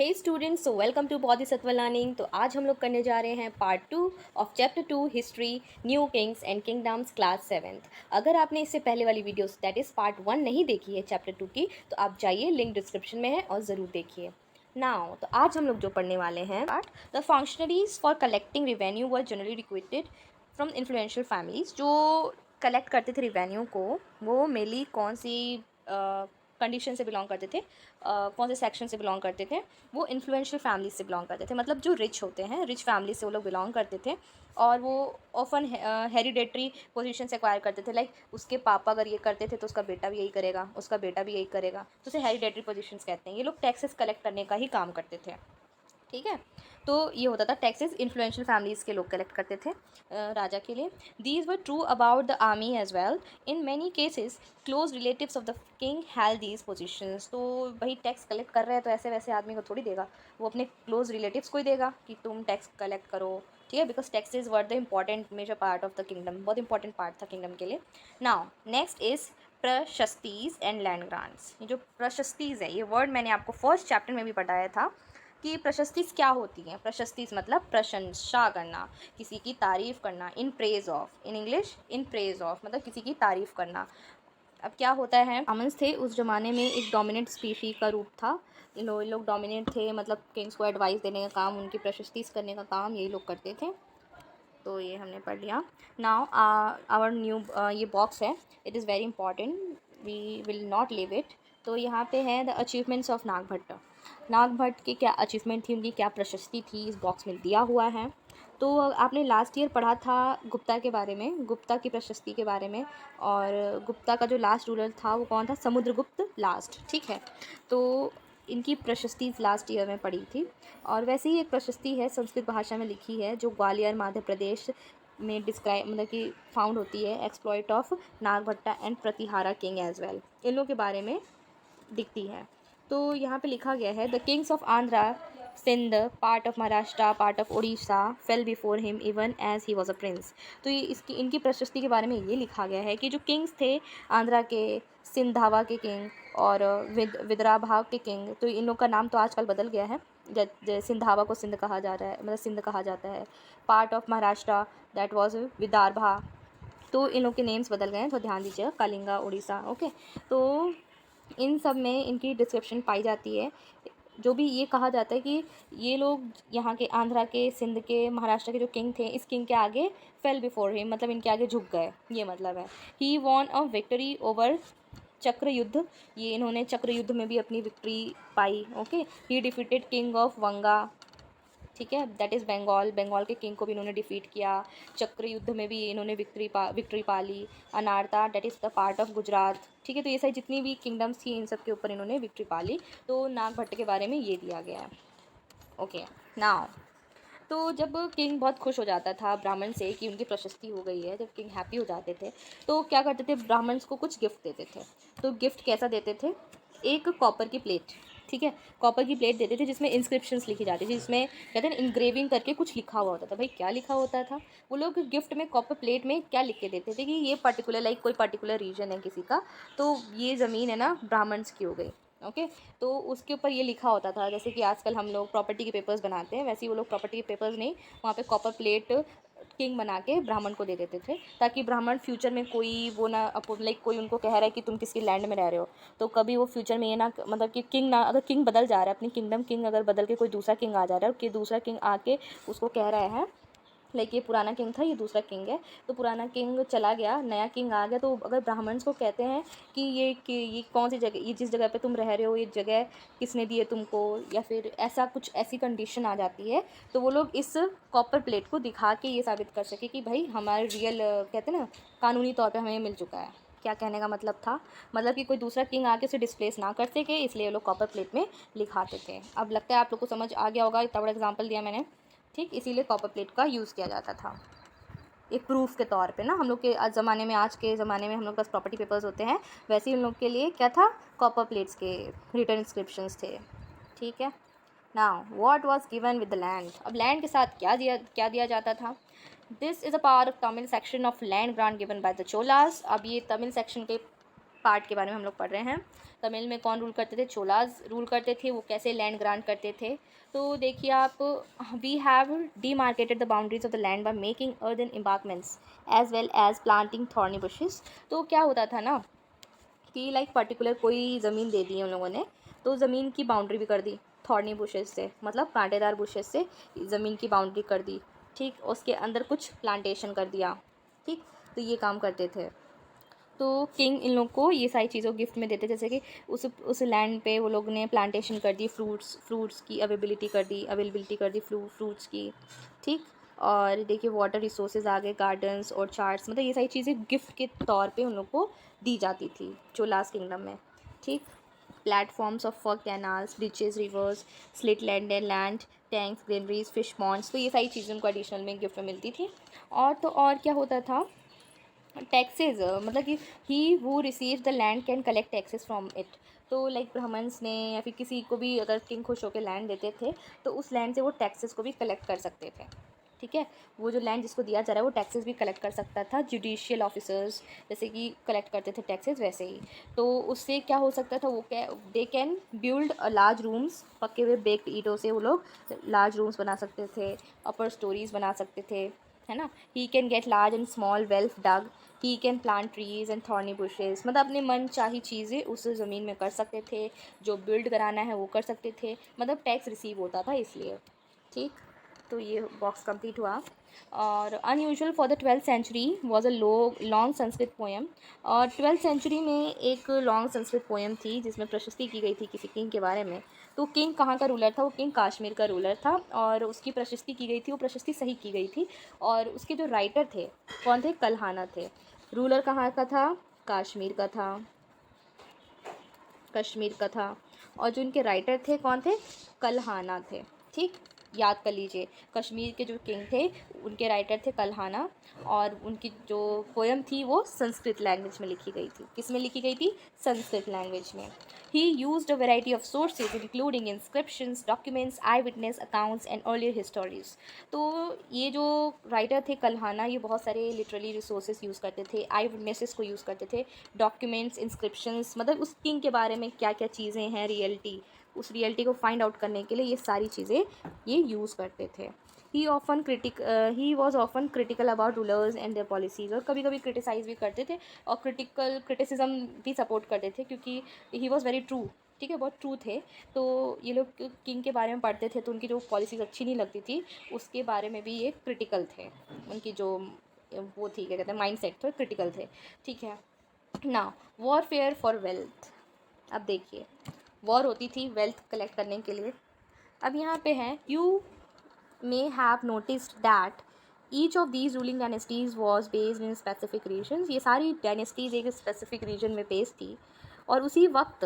Hey students, so welcome to Bodhisattva learning. तो आज हम लोग करने जा रहे हैं part 2 of chapter 2 history new kings and kingdoms class 7th। अगर आपने इससे पहले वाली वीडियोस दैट इज़ पार्ट 1 नहीं देखी है चैप्टर 2 की, तो आप जाइए, लिंक डिस्क्रिप्शन में है और ज़रूर देखिए। नाउ तो आज हम लोग जो पढ़ने वाले हैं, the functionaries for collecting revenue were generally recruited from influential families. जो कलेक्ट करते थे रिवेन्यू को, वो मेनली कौन सी कंडीशन से बिलोंग करते थे, कौन से सेक्शन से बिलोंग करते थे, वो इन्फ्लुएंशियल फैमिली से बिलोंग करते थे। मतलब जो रिच होते हैं, रिच फैमिली से वो लोग बिलोंग करते थे और वो ऑफन हेरिडेटरी पोजीशन से एक्वायर करते थे। लाइक उसके पापा अगर ये करते थे तो उसका बेटा भी यही करेगा, उसका बेटा भी यही करेगा, तो उसे हेरिडेटरी पोजीशंस कहते हैं। ये लोग टैक्सेस कलेक्ट करने का ही काम करते थे, ठीक है। तो ये होता था, टैक्सेस इन्फ्लुएंशियल फैमिलीज़ के लोग कलेक्ट करते थे राजा के लिए। These were true about the army as well. In many cases close relatives of the king held these positions. तो भाई टैक्स कलेक्ट कर रहे हैं तो ऐसे वैसे आदमी को थोड़ी देगा, वो अपने क्लोज रिलेटिव्स को ही देगा कि तुम टैक्स कलेक्ट करो, ठीक है। Because taxes were the important major part of the kingdom, बहुत इंपॉर्टेंट पार्ट था किंगडम के लिए। Now next is prashastis and land grants. ये जो प्रशस्तीज है, ये वर्ड मैंने आपको फर्स्ट चैप्टर में भी पढ़ाया था कि प्रशस्तिस क्या होती हैं। प्रशस्तिस मतलब प्रशंसा करना, किसी की तारीफ़ करना, in praise of, in English in praise of मतलब किसी की तारीफ़ करना। अब क्या होता है, ब्राह्मण्स थे उस ज़माने में, एक डोमिनेंट स्पीशी का रूप था। ये लोग डोमिनेंट थे, मतलब किंग्स को एडवाइस देने का काम, उनकी प्रशस्तिस करने का काम यही लोग करते थे। तो ये हमने पढ़ लिया। नाउ आवर न्यू ये बॉक्स है, it is very important, we will not leave it. तो यहाँ पे है the achievements of Nagabhata. Nagabhata की क्या अचीवमेंट थी, उनकी क्या प्रशस्ति थी, इस बॉक्स में दिया हुआ है। तो आपने लास्ट ईयर पढ़ा था गुप्ता के बारे में, गुप्ता की प्रशस्ति के बारे में। और गुप्ता का जो लास्ट रूलर था वो कौन था, समुद्रगुप्त लास्ट, ठीक है। तो इनकी प्रशस्ति लास्ट ईयर में पढ़ी थी। और वैसे ही एक प्रशस्ति है, संस्कृत भाषा में लिखी है, जो ग्वालियर मध्य प्रदेश में डिस्क्राइब मतलब कि फाउंड होती है, exploit of Nagabhata and Pratihara king as well, इन लोगों के बारे में दिखती है। तो यहाँ पे लिखा गया है, the kings of Andhra Sindh, part of Maharashtra, part of Orissa, fell before him even as he was a prince. तो ये इसकी इनकी प्रशस्ति के बारे में ये लिखा गया है कि जो किंग्स थे आंध्रा के, सिंधावा के किंग और विदर्भा के किंग, तो इन लोग का नाम तो आजकल बदल गया है। सिंधावा को सिंध कहा जा रहा है, मतलब सिंध कहा जाता है। Part of Maharashtra that was Vidarbha, तो इन लोग के नेम्स बदल गए हैं, तो ध्यान दीजिएगा, कलिंगा, उड़ीसा, ओके। तो इन सब में इनकी डिस्क्रिप्शन पाई जाती है। जो भी ये कहा जाता है कि ये लोग यहाँ के, आंध्रा के, सिंध के, महाराष्ट्र के जो किंग थे, इस किंग के आगे फेल बिफोर हिम, मतलब इनके आगे झुक गए, ये मतलब है। He won a victory over चक्र युद्ध, ये इन्होंने चक्र युद्ध में भी अपनी victory pi, okay. He defeated king of वंगा, ठीक है, दैट इज़ बंगाल, बंगाल के किंग को भी इन्होंने डिफीट किया। चक्र युद्ध में भी इन्होंने विक्ट्री पा ली। Anarta that is the part of Gujarat, ठीक है। तो ये सारी जितनी भी किंगडम्स थी, इन सब के ऊपर इन्होंने विक्ट्री पा ली। तो नागभट्ट के बारे में ये दिया गया है, ओके। नाउ तो जब किंग बहुत खुश हो जाता था ब्राह्मण से कि उनकी प्रशस्ति हो गई है, जब किंग हैप्पी हो जाते थे, तो क्या करते थे, ब्राह्मण्स को कुछ गिफ्ट देते थे। तो गिफ्ट कैसा देते थे, एक कॉपर की प्लेट, ठीक है, कॉपर की प्लेट देते थे जिसमें इंस्क्रिप्शंस लिखी जाती थी, जिसमें कहते हैं इनग्रेविंग करके कुछ लिखा हुआ होता था। भाई क्या लिखा होता था, वो लोग गिफ्ट में कॉपर प्लेट में क्या लिख के देते थे कि ये पर्टिकुलर, लाइक कोई पर्टिकुलर रीजन है किसी का, तो ये ज़मीन है ना ब्राह्मण्स की हो गई, ओके। तो उसके ऊपर ये लिखा होता था, जैसे कि आजकल हम लोग प्रॉपर्टी के पेपर्स बनाते हैं, वैसे ही वो लोग प्रॉपर्टी के पेपर्स नहीं, वहाँ पे कॉपर प्लेट किंग बना के ब्राह्मण को दे देते थे, ताकि ब्राह्मण फ्यूचर में कोई वो ना, लाइक कोई उनको कह रहा है कि तुम किसकी लैंड में रह रहे हो, तो कभी वो फ्यूचर में ये ना, मतलब कि किंग ना, अगर किंग बदल जा रहा है, अपनी किंगडम किंग अगर बदल के कोई दूसरा किंग आ जा रहा है, कि दूसरा किंग आके उसको कह रहा है लाइक ये पुराना किंग था, ये दूसरा किंग है, तो पुराना किंग चला गया, नया किंग आ गया, तो अगर ब्राह्मण्स को कहते हैं कि ये कौन सी जगह, ये जिस जगह पे तुम रह रहे हो, ये जगह किसने दी है तुमको, या फिर ऐसा कुछ, ऐसी कंडीशन आ जाती है, तो वो लोग इस कॉपर प्लेट को दिखा के ये साबित कर सके कि भाई हमारे रियल, कहते हैं ना, कानूनी तौर पर हमें मिल चुका है। क्या कहने का मतलब था, मतलब कि कोई दूसरा किंग आके उसे डिस्प्लेस ना कर सके, इसलिए लोग कॉपर प्लेट में लिखाते थे। अब लगता है आप लोग को समझ आ गया होगा, इतना बड़ा एग्जाम्पल दिया मैंने, ठीक, इसीलिए कॉपर प्लेट का यूज़ किया जाता था एक प्रूफ के तौर पे ना। हम लोग के आज ज़माने में, आज के ज़माने में हम लोग के पास प्रॉपर्टी पेपर्स होते हैं, वैसे ही उन लोग के लिए क्या था, कॉपर प्लेट्स के रिटर्न इंस्क्रिप्शंस थे, ठीक है। Now what was given with the land, अब लैंड के साथ क्या दिया जाता था। This is a part of Tamil section of land grant given by the Cholas. अब ये तमिल सेक्शन के पार्ट के बारे में हम लोग पढ़ रहे हैं। तमिल में कौन रूल करते थे? चोलाज रूल करते थे। वो कैसे लैंड ग्रांट करते थे? तो देखिए आप, we have demarcated the boundaries of the land by making earthen embankments as well as planting thorny bushes. तो क्या होता था ना कि लाइक पर्टिकुलर कोई ज़मीन दे दी है उन लोगों ने, तो ज़मीन की बाउंड्री भी कर दी थॉर्नी बुशेस से, मतलब कांटेदार बुशेस से ज़मीन की बाउंड्री कर दी। ठीक, उसके अंदर कुछ प्लांटेशन कर दिया। ठीक, तो ये काम करते थे। तो किंग इन लोग को ये सारी चीज़ों गिफ्ट में देते, जैसे कि उस लैंड पे वो लोग ने प्लांटेशन कर दी, फ्रूट्स की अवेलेबिलिटी कर दी फ्रूट्स की। ठीक, और देखिए वाटर रिसोर्सेज आ गए, गार्डन्स और चार्ट्स, मतलब ये सारी चीज़ें गिफ्ट के तौर पे उन लोग को दी जाती थी चोलास किंगडम में। ठीक, platforms of for canals, bridges, rivers, slit land and land tanks, granaries, fish ponds, तो ये सारी चीज़ें उनको एडिशनल में गिफ्ट में मिलती थी। और तो और क्या होता था, टैक्सेस, मतलब कि ही वो receive the land can collect taxes from it. तो लाइक ब्राह्मण्स ने या फिर किसी को भी अगर किंग खुश होकर लैंड देते थे तो उस लैंड से वो टैक्सेस को भी कलेक्ट कर सकते थे। ठीक है, वो जो लैंड जिसको दिया जा रहा है वो टैक्सेस भी कलेक्ट कर सकता था। जुडिशियल ऑफिसर्स जैसे कि कलेक्ट करते थे टैक्सेस, वैसे ही। तो उससे क्या हो सकता था, वो क्या, they can build large rooms, पक्के हुए बेक्ड ईंटों से वो लोग लार्ज रूम्स बना सकते थे, अपर स्टोरीज बना सकते थे, है ना। He can get large and small wells dug, he can plant trees and thorny bushes, मतलब अपने मन चाही चीज़ें उस ज़मीन में कर सकते थे, जो बिल्ड कराना है वो कर सकते थे, मतलब टैक्स रिसीव होता था इसलिए। ठीक, तो ये बॉक्स कंप्लीट हुआ। और unusual for the 12th century was a long Sanskrit poem. और 12th सेंचुरी में एक लॉन्ग संस्कृत पोएम थी जिसमें प्रशस्ति की गई थी किसी किंग के बारे में। तो किंग कहाँ का रूलर था? वो किंग कश्मीर का रूलर था, और उसकी प्रशस्ति की गई थी, वो प्रशस्ति सही की गई थी। और उसके जो राइटर थे कौन थे? कल्हाना थे। रूलर कहाँ का था? कश्मीर का था, कश्मीर का था। और जो इनके राइटर थे कौन थे? कल्हाना थे। ठीक, याद कर लीजिए, कश्मीर के जो किंग थे उनके राइटर थे कल्हाना, और उनकी जो पोएम थी वो संस्कृत लैंग्वेज में लिखी गई थी। किस में लिखी गई थी? संस्कृत लैंग्वेज में। He used a variety of sources including inscriptions, documents, eye witness accounts and earlier histories. तो ये जो राइटर थे कल्हाना, ये बहुत सारे लिटरली रिसोर्सेज यूज़ करते थे, आई विटनेसेस को यूज़ करते थे, डॉक्यूमेंट्स, इंस्क्रिप्शंस, मतलब उस किंग के बारे में क्या क्या चीज़ें हैं, रियलिटी, उस रियलिटी को फाइंड आउट करने के लिए ये सारी चीज़ें ये यूज़ करते थे। He was often critical about rulers and their policies, और कभी कभी क्रिटिसाइज़ भी करते थे और क्रिटिसिज्म भी सपोर्ट करते थे, क्योंकि ही वॉज वेरी ट्रू। ठीक है, बहुत ट्रू थे। तो ये लोग किंग के बारे में पढ़ते थे तो उनकी जो पॉलिसीज़ अच्छी नहीं लगती थी उसके बारे में भी ये क्रिटिकल थे, उनकी जो वो थी, क्या कहते हैं, माइंड सेट थे, क्रिटिकल थे। ठीक है ना। वॉरफेयर फॉर वेल्थ, अब देखिए, वॉर होती थी वेल्थ कलेक्ट करने के लिए। अब यहाँ पे है, you may have noticed that each of these ruling dynasties was based in specific regions. ये सारी डायनेस्टीज़ एक स्पेसिफिक रीजन में बेस्ड थी, और उसी वक्त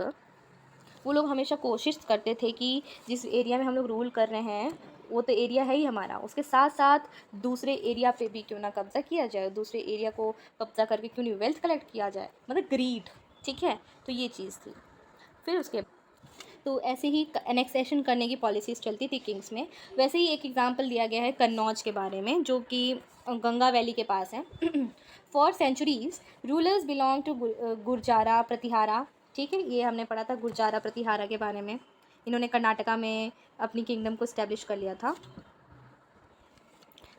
वो लोग हमेशा कोशिश करते थे कि जिस एरिया में हम लोग रूल कर रहे हैं वो तो एरिया है ही हमारा, उसके साथ साथ दूसरे एरिया पे भी क्यों ना कब्जा किया जाए, दूसरे एरिया को कब्जा करके क्यों नहीं वेल्थ कलेक्ट किया जाए, मतलब ग्रीड। ठीक है, तो ये चीज़ थी। फिर उसके तो ऐसे ही एनेक्सेशन करने की पॉलिसीज़ चलती थी किंग्स में। वैसे ही एक एग्जांपल दिया गया है कन्नौज के बारे में, जो कि गंगा वैली के पास है। For centuries rulers belong to Gurjara Pratihara. ठीक है, ये हमने पढ़ा था गुर्जारा प्रतिहारा के बारे में। इन्होंने कर्नाटका में अपनी किंगडम को इस्टेब्लिश कर लिया था।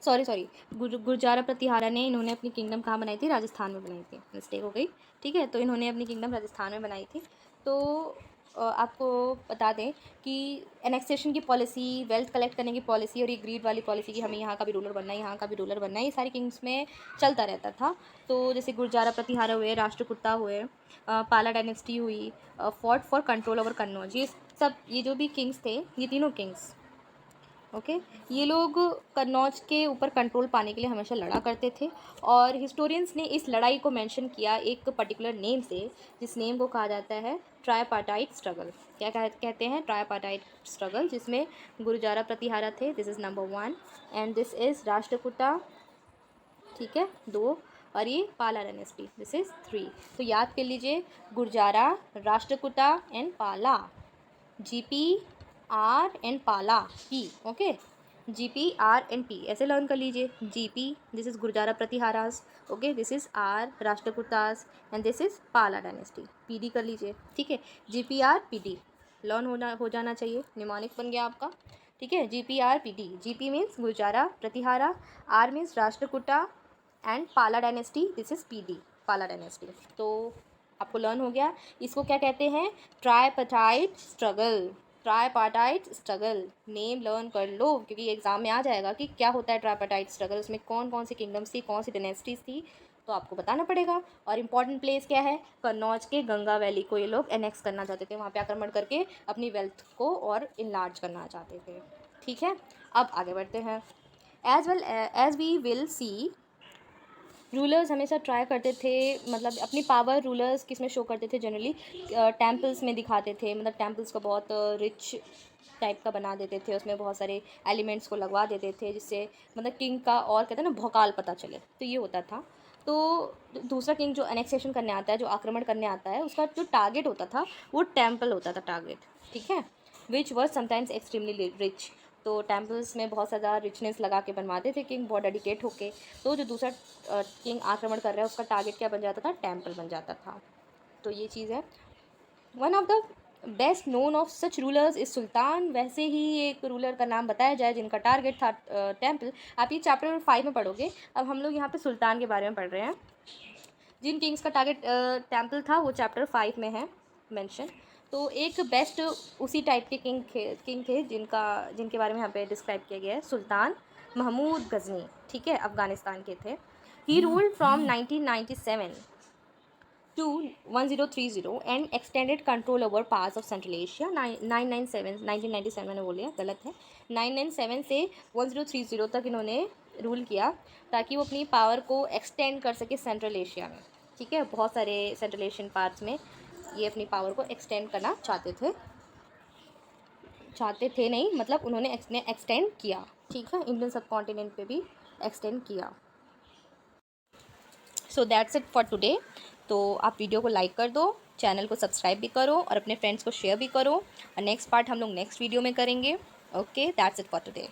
सॉरी, गुर्जारा प्रतिहारा ने, इन्होंने अपनी किंगडम कहाँ बनाई थी? राजस्थान में बनाई थी, मिस्टेक हो गई। ठीक है, तो इन्होंने अपनी किंगडम राजस्थान में बनाई थी। तो आपको बता दें कि एनेक्सेशन की पॉलिसी, वेल्थ कलेक्ट करने की पॉलिसी और ये ग्रीड वाली पॉलिसी कि हमें यहाँ का भी रूलर बनना है, यहाँ का भी रूलर बनना है, ये सारी किंग्स में चलता रहता था। तो जैसे गुर्जारा प्रतिहारा हुए, राष्ट्रकूटा हुए, पाला डायनेस्टी हुई, fought for control over Kannauj, ये सब, ये जो भी किंग्स थे, ये तीनों किंग्स, ओके, ये लोग कन्नौज के ऊपर कंट्रोल पाने के लिए हमेशा लड़ा करते थे। और हिस्टोरियंस ने इस लड़ाई को मेंशन किया एक पर्टिकुलर नेम से, जिस नेम को कहा जाता है ट्राइपार्टाइट स्ट्रगल। क्या कहते हैं? ट्राइपार्टाइट स्ट्रगल, जिसमें गुर्जारा प्रतिहारा थे, this is number 1, and this is Rashtrakuta, ठीक है, 2, और ये पाला डायनेस्टी, दिस इज़ 3। तो याद कर लीजिए, गुर्जारा, राष्ट्रकूटा एंड पाला, GP, R एंड पाला P, ओके। GPRNP ऐसे लर्न कर लीजिए। GP this is Gurjara Pratiharas, okay, this is R Rashtrakutas and this is पाला डायनेस्टी। PD कर लीजिए, ठीक है। GPRPD लर्न हो जाना चाहिए, निमोनिक बन गया आपका, ठीक है। GPRPD, GP means Gurjara Pratihara, R means Rashtrakuta and पाला डायनेस्टी, दिस इज़ PD पाला डायनेस्टी। तो आपको लर्न हो गया। इसको क्या कहते हैं? Tripartite struggle, tripartite struggle name learn कर लो, क्योंकि एग्जाम में आ जाएगा कि क्या होता है ट्राइपार्टाइट स्ट्रगल, उसमें कौन कौन सी किंगडम्स थी, कौन सी डिनेस्टीज थी, तो आपको बताना पड़ेगा। और इम्पॉर्टेंट प्लेस क्या है? कन्नौज के गंगा वैली को ये लोग एनेक्स करना चाहते थे, वहाँ पे आक्रमण करके अपनी वेल्थ को और इनलार्ज करना चाहते थे, ठीक है। अब आगे बढ़ते हैं। As we will see, rulers हमेशा ट्राई करते थे, मतलब अपनी पावर रूलर्स किस में शो करते थे? जनरली टेम्पल्स में दिखाते थे, मतलब टेम्पल्स को बहुत रिच टाइप का बना देते थे, उसमें बहुत सारे एलिमेंट्स को लगवा देते थे, जिससे मतलब किंग का और कहते हैं ना भौकाल पता चले, तो ये होता था। तो दूसरा किंग जो एनेक्सेशन करने आता है, जो आक्रमण करने आता है, उसका जो टारगेट होता था वो टेम्पल होता था टारगेट, ठीक है। Which was sometimes extremely rich, तो टेम्पल्स में बहुत ज़्यादा रिचनेस लगा के बनवाते थे किंग, बहुत डेडिकेट होके। तो जो दूसरा किंग आक्रमण कर रहा है उसका टारगेट क्या बन जाता था? टेम्पल बन जाता था। तो ये चीज़ है। One of the best known of such rulers is sultan. वैसे ही एक रूलर का नाम बताया जाए जिनका टारगेट था टेम्पल, आप ये चैप्टर 5 में पढ़ोगे। अब हम लोग यहाँ पे सुल्तान के बारे में पढ़ रहे हैं। जिन किंग्स का टारगेट टेम्पल था वो चैप्टर 5 में है मेंशन। तो एक बेस्ट उसी टाइप के किंग थे जिनके बारे में यहाँ पे डिस्क्राइब किया गया है, सुल्तान महमूद गजनी, ठीक है, अफ़गानिस्तान के थे। He ruled from 1997 to 1030 and extended control over parts of Central Asia। 1997 मैंने बोल लिया, गलत है, 997 से 1030 तक इन्होंने रूल किया, ताकि वो अपनी पावर को एक्सटेंड कर सके सेंट्रल एशिया में, ठीक है। बहुत सारे सेंट्रल एशियन पार्ट्स में ये अपनी पावर को एक्सटेंड करना चाहते थे नहीं, मतलब उन्होंने एक्सटेंड किया, ठीक है। इंडियन सब कॉन्टिनेंट पे भी एक्सटेंड किया। So that's it for today. तो आप वीडियो को लाइक कर दो, चैनल को सब्सक्राइब भी करो और अपने फ्रेंड्स को शेयर भी करो, और नेक्स्ट पार्ट हम लोग नेक्स्ट वीडियो में करेंगे। Okay, that's it for today.